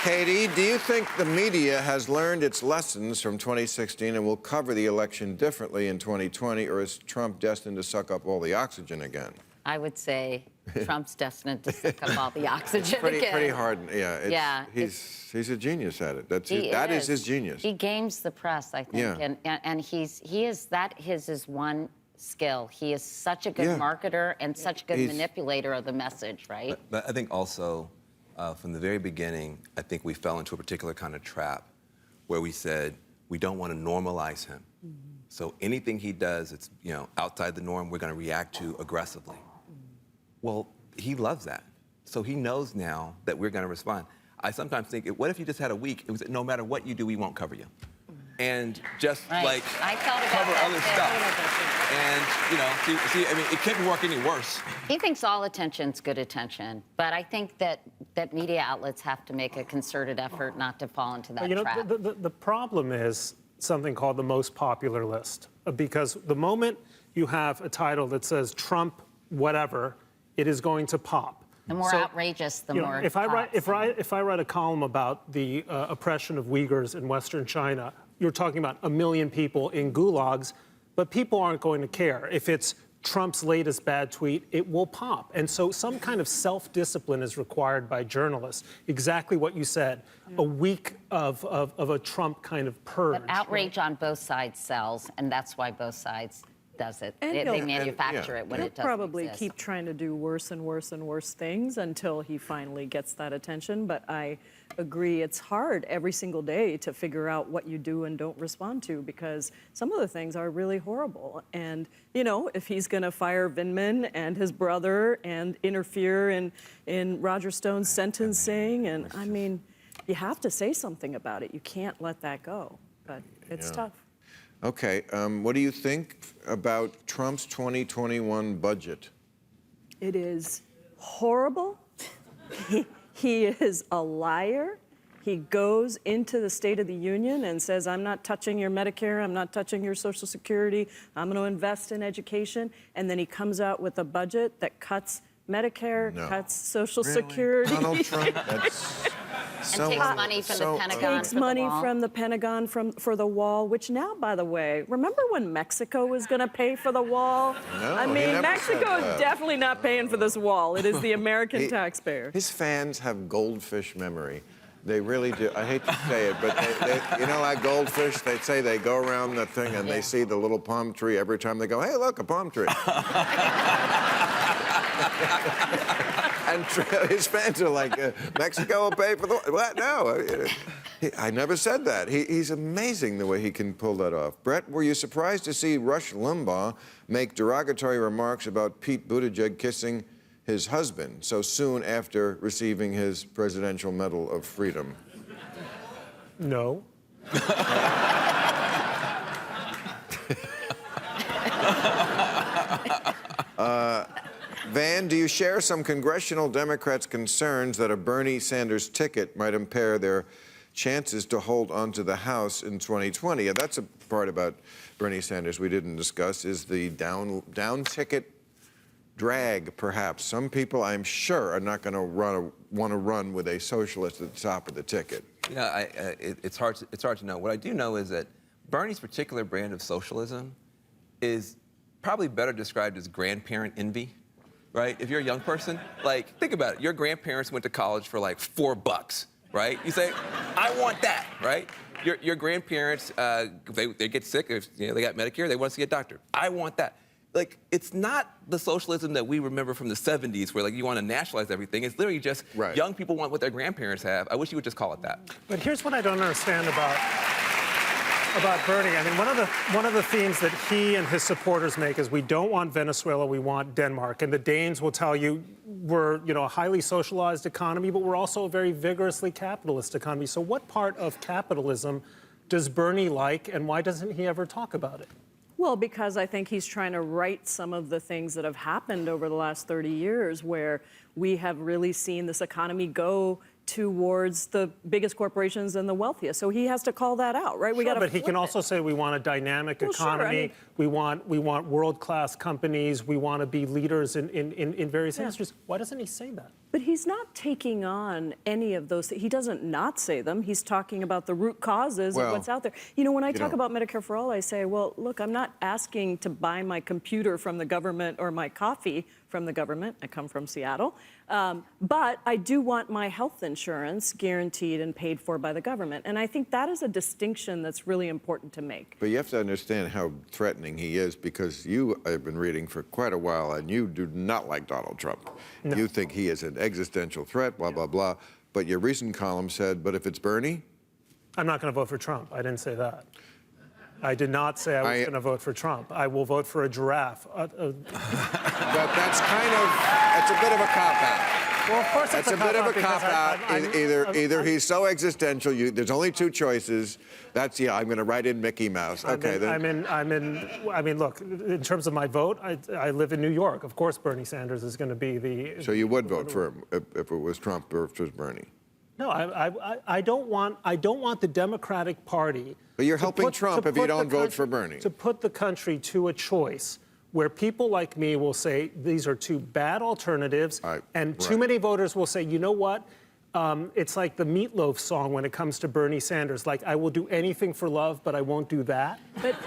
Katie, do you think the media has learned its lessons from 2016 and will cover the election differently in 2020, or is Trump destined to suck up all the oxygen again? I would say Trump's destined to suck up all the oxygen again. Pretty hard. Yeah, he's a genius at it. That is his genius. He games the press, I think, and his is one skill. He is such a good marketer and such a good manipulator of the message, right? But I think also, from the very beginning, I think we fell into a particular kind of trap where we said we don't want to normalize him. Mm-hmm. So anything he does, it's outside the norm, we're going to react to aggressively. Well, he loves that. So he knows now that we're going to respond. I sometimes think, what if you just had a week? It was no matter what you do, we won't cover you. And just like cover other stuff. And see, I mean, it couldn't work any worse. He thinks all attention's good attention, but I think that media outlets have to make a concerted effort not to fall into that trap. The problem is something called the most popular list, because the moment you have a title that says Trump whatever, it is going to pop. The more outrageous, the more. If I write a column about the oppression of Uyghurs in Western China, you're talking about 1 million people in gulags, but people aren't going to care. If it's Trump's latest bad tweet, it will pop. And so some kind of self-discipline is required by journalists. Exactly what you said, a week of a Trump kind of purge. But outrage on both sides sells, and that's why both sides does it. They manufacture it when it doesn't probably exist. Keep trying to do worse and worse and worse things until he finally gets that attention. But I agree, it's hard every single day to figure out what you do and don't respond to, because some of the things are really horrible. And, if he's going to fire Vindman and his brother and interfere in Roger Stone's sentencing, and I mean, you have to say something about it. You can't let that go. But it's tough. Okay, what do you think about Trump's 2021 budget? It is horrible. He is a liar. He goes into the State of the Union and says, I'm not touching your Medicare, I'm not touching your Social Security, I'm going to invest in education. And then he comes out with a budget that cuts Medicare, cuts Social Security. Donald Trump, and takes money from the Pentagon. Takes money from the Pentagon for the wall, which now, by the way, remember when Mexico was going to pay for the wall? No, I mean, Mexico is definitely not paying for this wall. It is the American taxpayer. His fans have goldfish memory. They really do. I hate to say it, but like goldfish, they say they go around the thing and they see the little palm tree every time they go, hey, look, a palm tree. And his fans are like, Mexico will pay for the... What? No. I never said that. He's amazing the way he can pull that off. Bret, were you surprised to see Rush Limbaugh make derogatory remarks about Pete Buttigieg kissing his husband so soon after receiving his Presidential Medal of Freedom? No. Van, do you share some congressional Democrats' concerns that a Bernie Sanders ticket might impair their chances to hold onto the House in 2020? And that's a part about Bernie Sanders we didn't discuss, is the down ticket drag, perhaps. Some people, I'm sure, are not going to want to run with a socialist at the top of the ticket. It's hard to know. What I do know is that Bernie's particular brand of socialism is probably better described as grandparent envy. Right? If you're a young person, like, think about it. Your grandparents went to college for like $4, right? You say, I want that, right? Your grandparents, they get sick, if they got Medicare, they want to see a doctor. I want that. Like, it's not the socialism that we remember from the 70s where, like, you want to nationalize everything. It's literally just young people want what their grandparents have. I wish you would just call it that. But here's what I don't understand about Bernie. I mean, one of the themes that he and his supporters make is we don't want Venezuela, we want Denmark. And the Danes will tell you we're, a highly socialized economy, but we're also a very vigorously capitalist economy. So what part of capitalism does Bernie like, and why doesn't he ever talk about it? Well, because I think he's trying to right some of the things that have happened over the last 30 years where we have really seen this economy go towards the biggest corporations and the wealthiest. So he has to call that out, right? Sure, but he can also say we want a dynamic economy. Sure, we want world-class companies. We want to be leaders in various industries. Why doesn't he say that? But he's not taking on any of those. He doesn't not say them. He's talking about the root causes of what's out there. You know, when I talk about Medicare for All, I say, well, look, I'm not asking to buy my computer from the government or my coffee from the government. I come from Seattle. But I do want my health insurance guaranteed and paid for by the government. And I think that is a distinction that's really important to make. But you have to understand how threatening he is, because you have been reading for quite a while and you do not like Donald Trump. No. You think he is an existential threat, blah, blah, blah. But your recent column said, but if it's Bernie? I'm not going to vote for Trump. I didn't say that. I did not say I was going to vote for Trump. I will vote for a giraffe. But that's a bit of a cop-out. Well, of course it's a bit of a cop-out. Either he's so existential, there's only two choices. That's, I'm going to write in Mickey Mouse. Okay, then. I mean, look, in terms of my vote, I live in New York. Of course Bernie Sanders is going to be the... So you would vote for him if it was Trump or if it was Bernie? No, I don't want the Democratic Party... But you're helping Trump if you don't vote for Bernie. To put the country to a choice where people like me will say these are two bad alternatives, and too many voters will say, you know what? It's like the Meatloaf song when it comes to Bernie Sanders, like, I will do anything for love, but I won't do that. But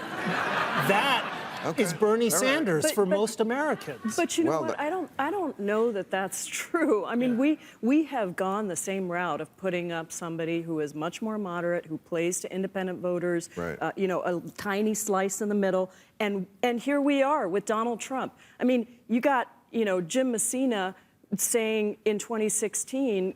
that is Bernie Sanders for most Americans. But you know what? I don't know that that's true. I mean, we have gone the same route of putting up somebody who is much more moderate, who plays to independent voters, you know, a tiny slice in the middle, and here we are with Donald Trump. I mean, you got, you know, Jim Messina saying in 2016,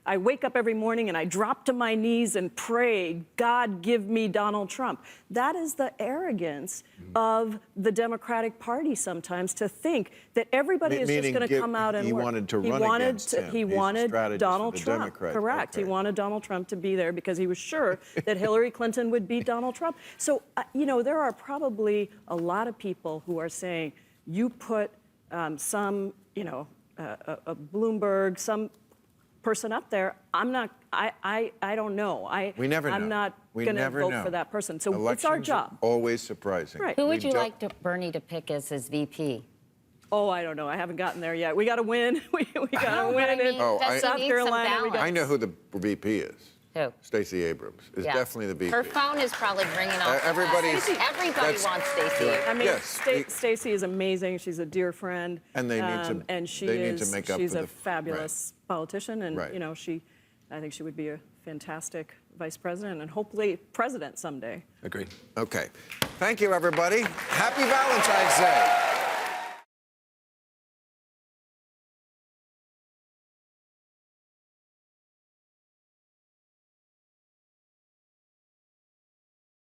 I wake up every morning and I drop to my knees and pray, God, give me Donald Trump. That is the arrogance of the Democratic Party sometimes, to think that everybody is just going to come out and he work. wanted to run against him. He wanted Donald Trump. Correct. He wanted Donald Trump to be there because he was sure that Hillary Clinton would beat Donald Trump. So, you know, there are probably a lot of people who are saying, you put some, you know, a Bloomberg, some person up there, I don't know. We never know. I'm not going to vote for that person. So it's our job. Always surprising. Right. Who would you like Bernie to pick as his VP? Oh, I don't know. I haven't gotten there yet. We got to win. We got to win in South Carolina. I know who the VP is. Who? Stacey Abrams is definitely the VP. Her phone is probably ringing off. Everybody wants Stacey. I mean, Stacey is amazing. She's a dear friend. And they need to make up she's a fabulous politician, and you know, I think she would be a fantastic vice president and hopefully president someday. Agreed. Okay. Thank you, everybody. Happy Valentine's Day.